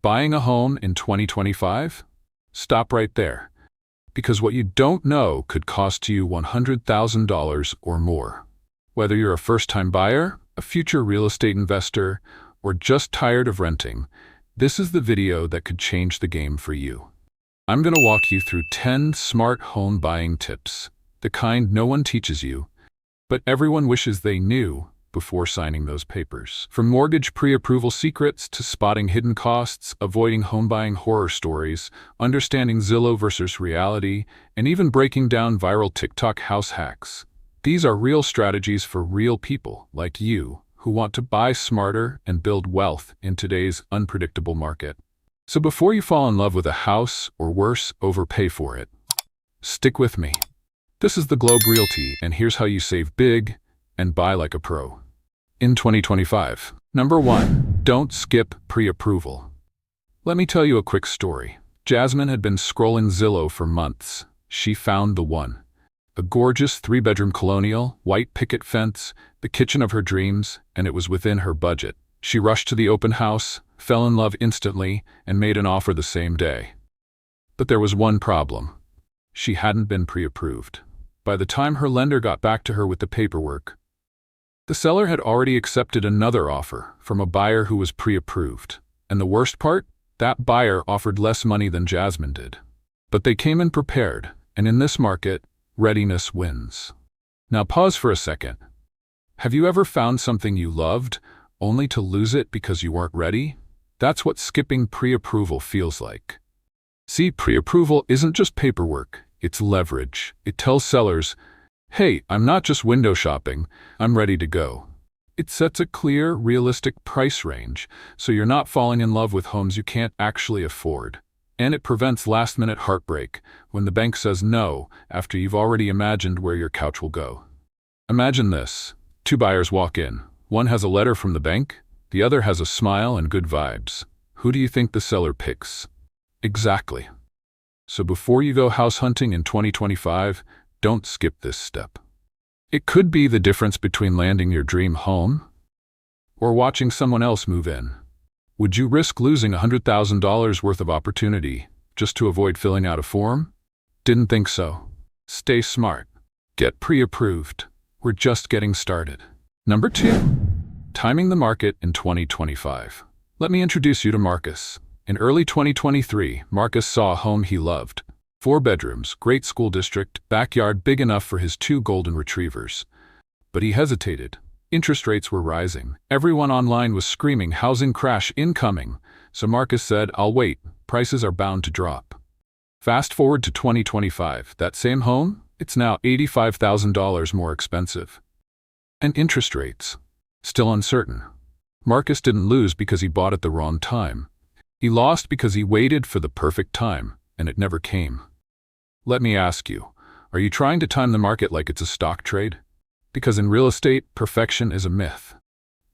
Buying a home in 2025? Stop right there, because what you don't know could cost you $100,000 or more. Whether you're a first-time buyer, a future real estate investor, or just tired of renting, this is the video that could change the game for you. I'm going to walk you through 10 smart home buying tips, the kind no one teaches you, but everyone wishes they knew before signing those papers. From mortgage pre-approval secrets to spotting hidden costs, avoiding home buying horror stories, understanding Zillow versus reality, and even breaking down viral TikTok house hacks. These are real strategies for real people like you who want to buy smarter and build wealth in today's unpredictable market. So before you fall in love with a house, or worse, overpay for it, stick with me. This is the Globe Realty, and here's how you save big and buy like a pro. In 2025. Number 1. Don't skip pre-approval. Let me tell you a quick story. Jasmine had been scrolling Zillow for months. She found the one. A gorgeous 3-bedroom colonial, white picket fence, the kitchen of her dreams, and it was within her budget. She rushed to the open house, fell in love instantly, and made an offer the same day. But there was one problem. She hadn't been pre-approved. By the time her lender got back to her with the paperwork, the seller had already accepted another offer from a buyer who was pre-approved. And the worst part? That buyer offered less money than Jasmine did. But they came in prepared, and in this market, readiness wins. Now pause for a second. Have you ever found something you loved, only to lose it because you weren't ready? That's what skipping pre-approval feels like. See, pre-approval isn't just paperwork, it's leverage. It tells sellers, hey, I'm not just window shopping, I'm ready to go. It sets a clear, realistic price range, so you're not falling in love with homes you can't actually afford. And it prevents last-minute heartbreak when the bank says no after you've already imagined where your couch will go. Imagine this. 2 buyers walk in. One has a letter from the bank, the other has a smile and good vibes. Who do you think the seller picks? Exactly. So before you go house hunting in 2025, don't skip this step. It could be the difference between landing your dream home or watching someone else move in. Would you risk losing $100,000 worth of opportunity just to avoid filling out a form? Didn't think so. Stay smart. Get pre-approved. We're just getting started. Number 2. Timing the market in 2025. Let me introduce you to Marcus. In early 2023, Marcus saw a home he loved. 4 bedrooms, great school district, backyard big enough for his 2 golden retrievers. But he hesitated. Interest rates were rising. Everyone online was screaming housing crash incoming. So Marcus said, I'll wait. Prices are bound to drop. Fast forward to 2025. That same home? It's now $85,000 more expensive. And interest rates? Still uncertain. Marcus didn't lose because he bought at the wrong time. He lost because he waited for the perfect time, and it never came. Let me ask you, are you trying to time the market like it's a stock trade? Because in real estate, perfection is a myth.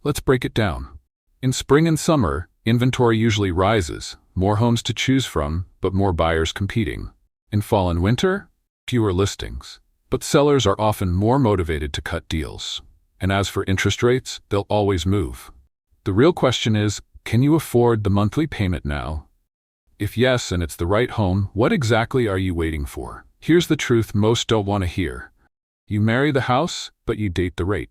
Let's break it down. In spring and summer, inventory usually rises, more homes to choose from, but more buyers competing. In fall and winter, fewer listings, but sellers are often more motivated to cut deals. And as for interest rates, they'll always move. The real question is, can you afford the monthly payment now? If yes, and it's the right home, what exactly are you waiting for? Here's the truth most don't want to hear. You marry the house, but you date the rate.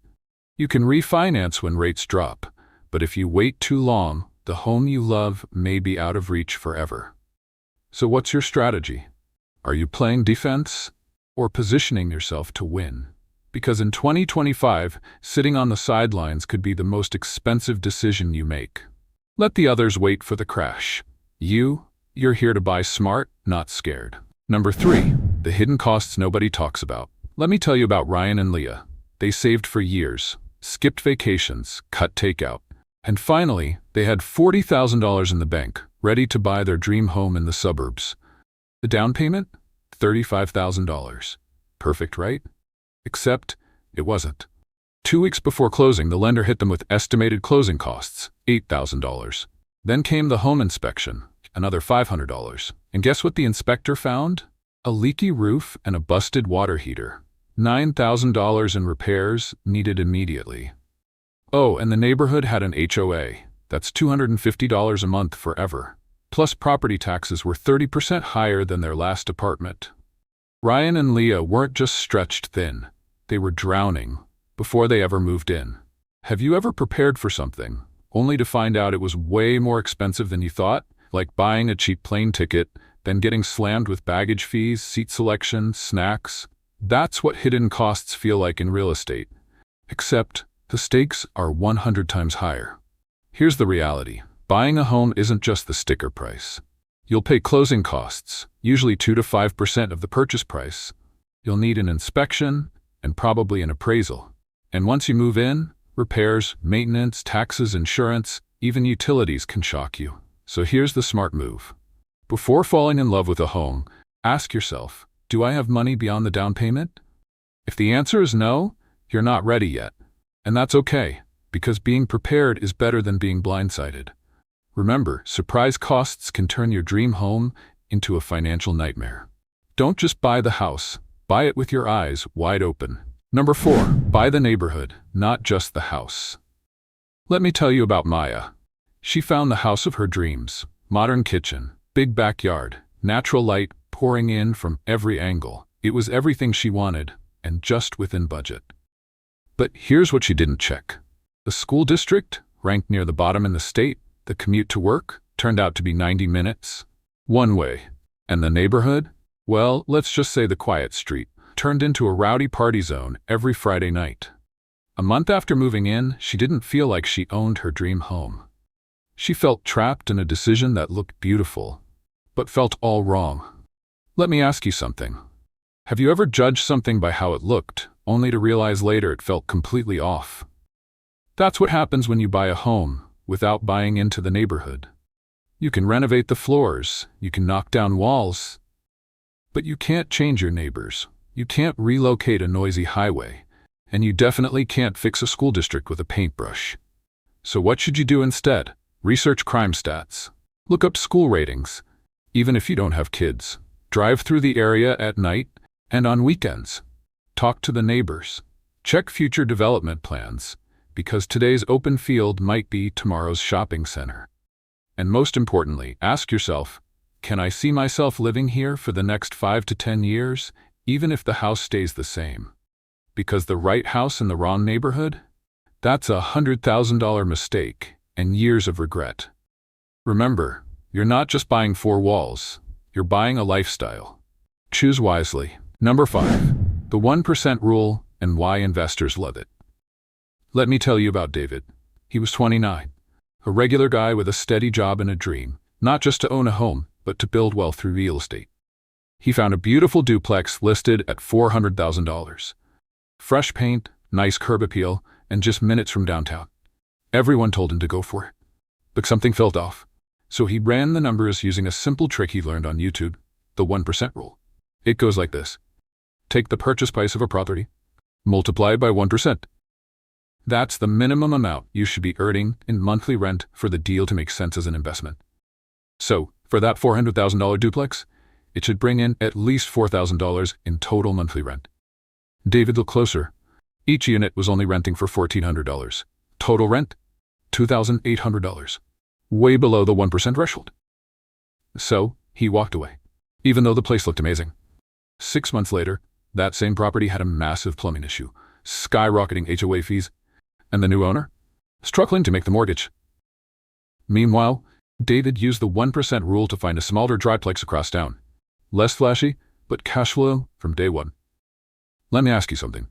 You can refinance when rates drop, but if you wait too long, the home you love may be out of reach forever. So what's your strategy? Are you playing defense or positioning yourself to win? Because in 2025, sitting on the sidelines could be the most expensive decision you make. Let the others wait for the crash. You're here to buy smart, not scared. Number 3, the hidden costs nobody talks about. Let me tell you about Ryan and Leah. They saved for years, skipped vacations, cut takeout, and finally, they had $40,000 in the bank, ready to buy their dream home in the suburbs. The down payment? $35,000. Perfect, right? Except it wasn't. 2 weeks before closing, the lender hit them with estimated closing costs, $8,000. Then came the home inspection, another $500. And guess what the inspector found? A leaky roof and a busted water heater. $9,000 in repairs needed immediately. Oh, and the neighborhood had an HOA. That's $250 a month forever. Plus property taxes were 30% higher than their last apartment. Ryan and Leah weren't just stretched thin, they were drowning before they ever moved in. Have you ever prepared for something, only to find out it was way more expensive than you thought? Like buying a cheap plane ticket, then getting slammed with baggage fees, seat selection, snacks. That's what hidden costs feel like in real estate. Except, the stakes are 100 times higher. Here's the reality. Buying a home isn't just the sticker price. You'll pay closing costs, usually 2 to 5% of the purchase price. You'll need an inspection and probably an appraisal. And once you move in, repairs, maintenance, taxes, insurance, even utilities can shock you. So here's the smart move. Before falling in love with a home, ask yourself, do I have money beyond the down payment? If the answer is no, you're not ready yet. And that's okay, because being prepared is better than being blindsided. Remember, surprise costs can turn your dream home into a financial nightmare. Don't just buy the house, buy it with your eyes wide open. Number 4, buy the neighborhood, not just the house. Let me tell you about Maya. She found the house of her dreams. Modern kitchen, big backyard, natural light pouring in from every angle. It was everything she wanted, and just within budget. But here's what she didn't check. The school district, ranked near the bottom in the state. The commute to work turned out to be 90 minutes, one way. And the neighborhood? Well, let's just say the quiet street turned into a rowdy party zone every Friday night. A month after moving in, she didn't feel like she owned her dream home. She felt trapped in a decision that looked beautiful, but felt all wrong. Let me ask you something. Have you ever judged something by how it looked, only to realize later it felt completely off? That's what happens when you buy a home without buying into the neighborhood. You can renovate the floors, you can knock down walls, but you can't change your neighbors. You can't relocate a noisy highway, and you definitely can't fix a school district with a paintbrush. So what should you do instead? Research crime stats. Look up school ratings, even if you don't have kids. Drive through the area at night and on weekends. Talk to the neighbors. Check future development plans, because today's open field might be tomorrow's shopping center. And most importantly, ask yourself, can I see myself living here for the next 5 to 10 years, even if the house stays the same? Because the right house in the wrong neighborhood? That's a $100,000 mistake and years of regret. Remember, you're not just buying 4 walls, you're buying a lifestyle. Choose wisely. Number 5, the 1% rule and why investors love it. Let me tell you about David. He was 29, a regular guy with a steady job and a dream, not just to own a home, but to build wealth through real estate. He found a beautiful duplex listed at $400,000. Fresh paint, nice curb appeal, and just minutes from downtown. Everyone told him to go for it. But something felt off. So he ran the numbers using a simple trick he learned on YouTube, the 1% rule. It goes like this. Take the purchase price of a property, multiply it by 1%. That's the minimum amount you should be earning in monthly rent for the deal to make sense as an investment. So, for that $400,000 duplex, it should bring in at least $4,000 in total monthly rent. David looked closer. Each unit was only renting for $1,400. Total rent? $2,800. Way below the 1% threshold. So, he walked away, even though the place looked amazing. 6 months later, that same property had a massive plumbing issue, skyrocketing HOA fees, and the new owner? Struggling to make the mortgage. Meanwhile, David used the 1% rule to find a smaller triplex across town. Less flashy, but cash flow from day one. Let me ask you something.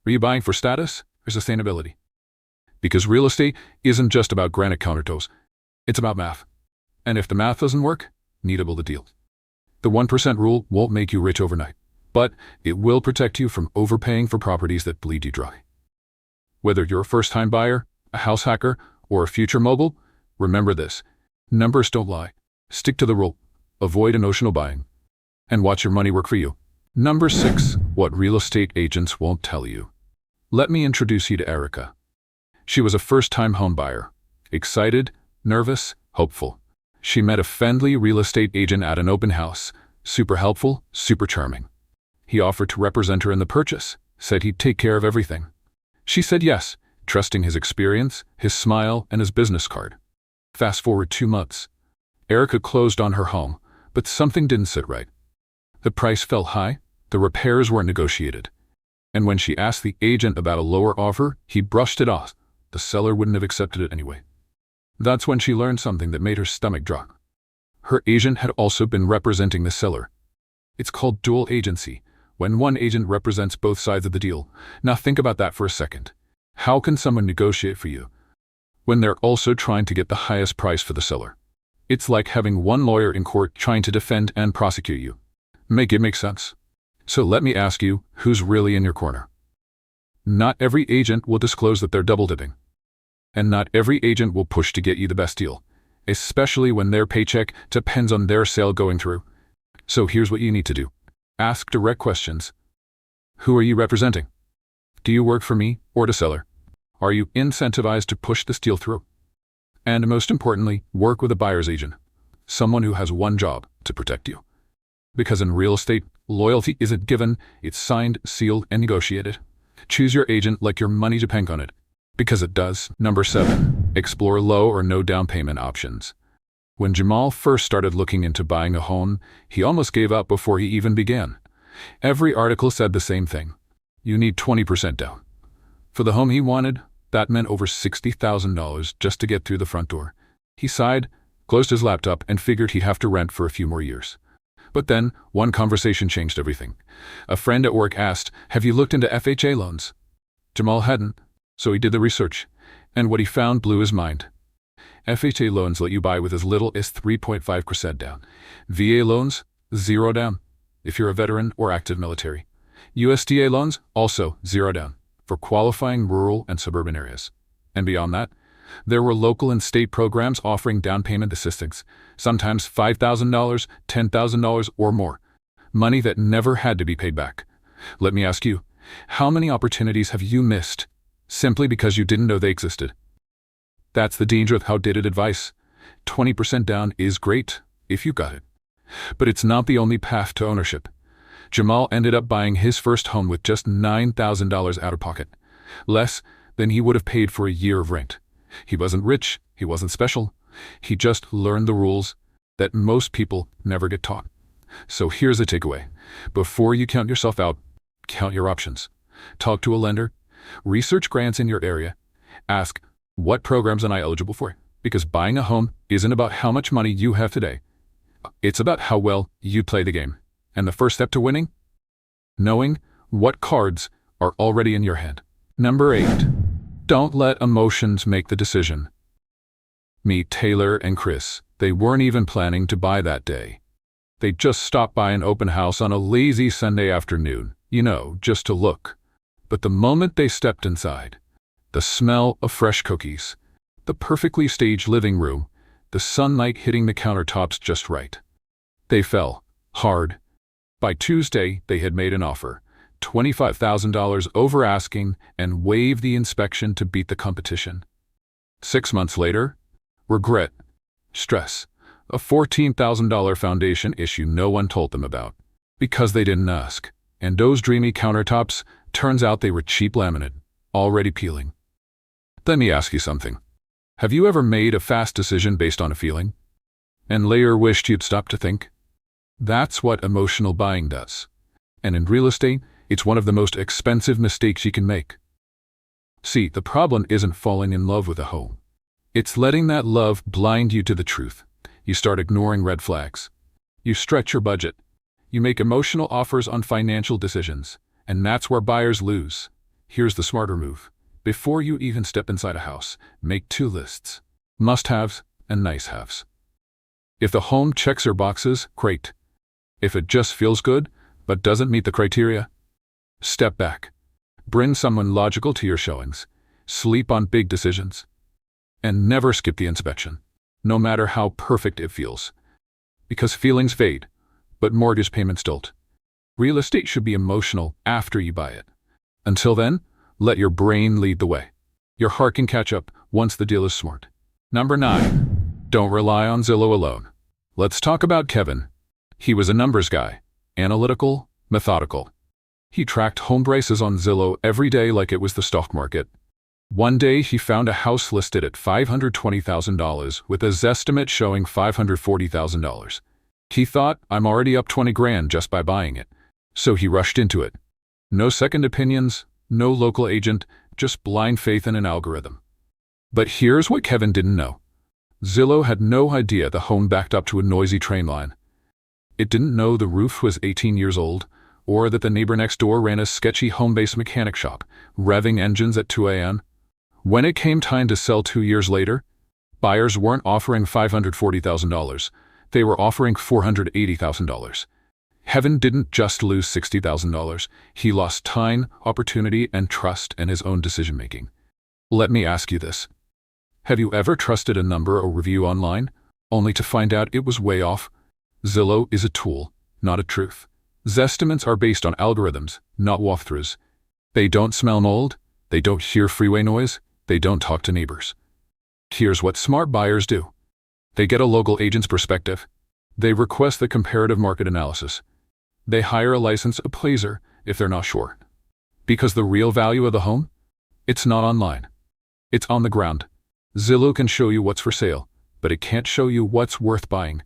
Are you buying for status or sustainability? Because real estate isn't just about granite countertops. It's about math. And if the math doesn't work, neither will the deal. The 1% rule won't make you rich overnight, but it will protect you from overpaying for properties that bleed you dry. Whether you're a first-time buyer, a house hacker, or a future mogul, remember this. Numbers don't lie. Stick to the rule. Avoid emotional buying. And watch your money work for you. Number 6, what real estate agents won't tell you. Let me introduce you to Erica. She was a first-time home buyer. Excited, nervous, hopeful. She met a friendly real estate agent at an open house. Super helpful, super charming. He offered to represent her in the purchase, said he'd take care of everything. She said yes, trusting his experience, his smile, and his business card. Fast forward 2 months. Erica closed on her home, but something didn't sit right. The price fell high, the repairs weren't negotiated. And when she asked the agent about a lower offer, he brushed it off. The seller wouldn't have accepted it anyway. That's when she learned something that made her stomach drop. Her agent had also been representing the seller. It's called dual agency, when one agent represents both sides of the deal. Now think about that for a second. How can someone negotiate for you when they're also trying to get the highest price for the seller? It's like having one lawyer in court trying to defend and prosecute you. Make it make sense? So let me ask you, who's really in your corner? Not every agent will disclose that they're double dipping. And not every agent will push to get you the best deal, especially when their paycheck depends on their sale going through. So here's what you need to do. Ask direct questions. Who are you representing? Do you work for me or the seller? Are you incentivized to push this deal through? And most importantly, work with a buyer's agent, someone who has one job: to protect you. Because in real estate, loyalty isn't given, it's signed, sealed, and negotiated. Choose your agent like your money depends on it, because it does. Number 7, explore low or no down payment options. When Jamal first started looking into buying a home, he almost gave up before he even began. Every article said the same thing. You need 20% down. For the home he wanted, that meant over $60,000 just to get through the front door. He sighed, closed his laptop, and figured he'd have to rent for a few more years. But then, one conversation changed everything. A friend at work asked, "Have you looked into FHA loans?" Jamal hadn't, so he did the research, and what he found blew his mind. FHA loans let you buy with as little as 3.5% down. VA loans, 0 down, if you're a veteran or active military. USDA loans, also 0 down, for qualifying rural and suburban areas. And beyond that, there were local and state programs offering down payment assistance, sometimes $5,000, $10,000, or more. Money that never had to be paid back. Let me ask you, how many opportunities have you missed simply because you didn't know they existed? That's the danger of outdated advice. 20% down is great, if you got it. But it's not the only path to ownership. Jamal ended up buying his first home with just $9,000 out of pocket, less than he would have paid for a year of rent. He wasn't rich, he wasn't special. He just learned the rules that most people never get taught. So here's a takeaway. Before you count yourself out, count your options. Talk to a lender, research grants in your area, ask, what programs am I eligible for? Because buying a home isn't about how much money you have today. It's about how well you play the game. And the first step to winning? Knowing what cards are already in your hand. Number 8. Don't let emotions make the decision. Meet Taylor and Chris. They weren't even planning to buy that day. They just stopped by an open house on a lazy Sunday afternoon, just to look. But the moment they stepped inside, the smell of fresh cookies, the perfectly staged living room, the sunlight hitting the countertops just right. They fell hard. By Tuesday, they had made an offer, $25,000 over asking, and waived the inspection to beat the competition. 6 months later, regret, stress, a $14,000 foundation issue no one told them about, because they didn't ask. And those dreamy countertops, turns out they were cheap laminate, already peeling. Let me ask you something. Have you ever made a fast decision based on a feeling, and later wished you'd stopped to think? That's what emotional buying does. And in real estate, it's one of the most expensive mistakes you can make. See, the problem isn't falling in love with a home. It's letting that love blind you to the truth. You start ignoring red flags. You stretch your budget. You make emotional offers on financial decisions. And that's where buyers lose. Here's the smarter move. Before you even step inside a house, make 2 lists: must-haves and nice-haves. If the home checks your boxes, great. If it just feels good, but doesn't meet the criteria, step back. Bring someone logical to your showings. Sleep on big decisions. And never skip the inspection, no matter how perfect it feels. Because feelings fade, but mortgage payments don't. Real estate should be emotional after you buy it. Until then, let your brain lead the way. Your heart can catch up once the deal is smart. Number 9. Don't rely on Zillow alone. Let's talk about Kevin. He was a numbers guy, analytical, methodical. He tracked home prices on Zillow every day like it was the stock market. One day he found a house listed at $520,000 with a Zestimate showing $540,000. He thought, I'm already up 20 grand just by buying it. So he rushed into it. No second opinions, no local agent, just blind faith in an algorithm. But here's what Kevin didn't know. Zillow had no idea the home backed up to a noisy train line. It didn't know the roof was 18 years old, or that the neighbor next door ran a sketchy home-based mechanic shop, revving engines at 2 a.m. When it came time to sell 2 years later, buyers weren't offering $540,000. They were offering $480,000. Kevin didn't just lose $60,000. He lost time, opportunity, and trust in his own decision-making. Let me ask you this. Have you ever trusted a number or review online, only to find out it was way off? Zillow is a tool, not a truth. Zestimates are based on algorithms, not walkthroughs. They don't smell mold, they don't hear freeway noise, they don't talk to neighbors. Here's what smart buyers do. They get a local agent's perspective. They request the comparative market analysis. They hire a licensed appraiser if they're not sure. Because the real value of the home? It's not online. It's on the ground. Zillow can show you what's for sale, but it can't show you what's worth buying.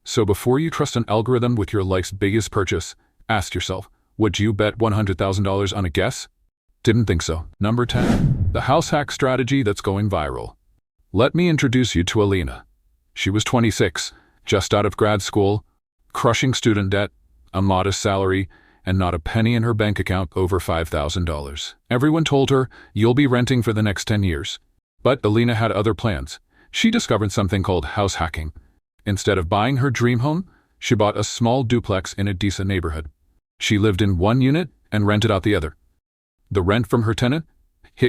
So before you trust an algorithm with your life's biggest purchase, ask yourself, would you bet $100,000 on a guess? Didn't think so. Number 10. The house hack strategy that's going viral. Let me introduce you to Alina. She was 26, just out of grad school, crushing student debt, a modest salary, and not a penny in her bank account over $5,000. Everyone told her, you'll be renting for the next 10 years. But Alina had other plans. She discovered something called house hacking. Instead of buying her dream home, she bought a small duplex in a decent neighborhood. She lived in one unit and rented out the other. The rent from her tenant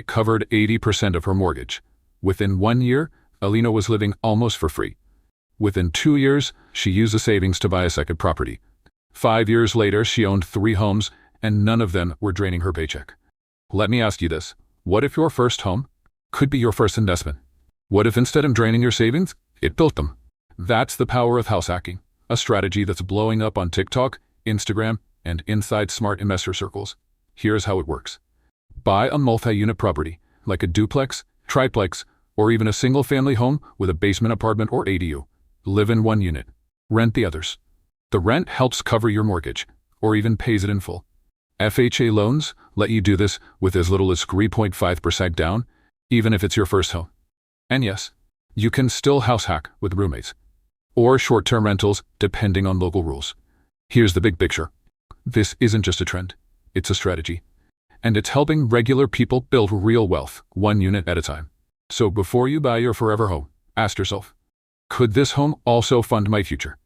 covered 80% of her mortgage. Within 1 year, Alina was living almost for free. Within 2 years, she used the savings to buy a second property. 5 years later, she owned 3 homes, and none of them were draining her paycheck. Let me ask you this. What if your first home could be your first investment? What if instead of draining your savings, it built them? That's the power of house hacking, a strategy that's blowing up on TikTok, Instagram, and inside smart investor circles. Here's how it works. Buy a multi-unit property, like a duplex, triplex, or even a single-family home with a basement apartment or ADU. Live in one unit. Rent the others. The rent helps cover your mortgage, or even pays it in full. FHA loans let you do this with as little as 3.5% down, even if it's your first home. And yes, you can still house hack with roommates, or short-term rentals depending on local rules. Here's the big picture. This isn't just a trend, it's a strategy. And it's helping regular people build real wealth, one unit at a time. So before you buy your forever home, ask yourself, could this home also fund my future?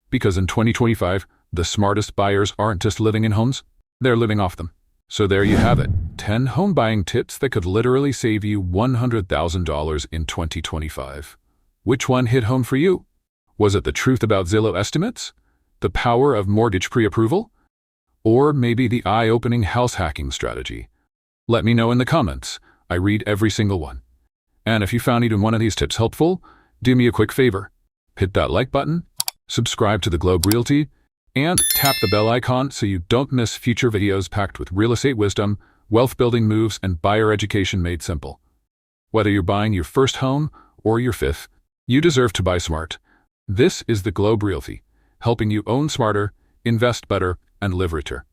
Because in 2025, the smartest buyers aren't just living in homes, they're living off them. So there you have it, 10 home buying tips that could literally save you $100,000 in 2025. Which one hit home for you? Was it the truth about Zillow estimates? The power of mortgage pre-approval? Or maybe the eye-opening house hacking strategy? Let me know in the comments. I read every single one. And if you found even one of these tips helpful, do me a quick favor. Hit that like button, subscribe to the Globe Realty, and tap the bell icon so you don't miss future videos packed with real estate wisdom, wealth-building moves, and buyer education made simple. Whether you're buying your first home or your 5th, you deserve to buy smart. This is the Globe Realty, helping you own smarter, invest better, and live richer.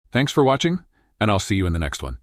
Thanks for watching, and I'll see you in the next one.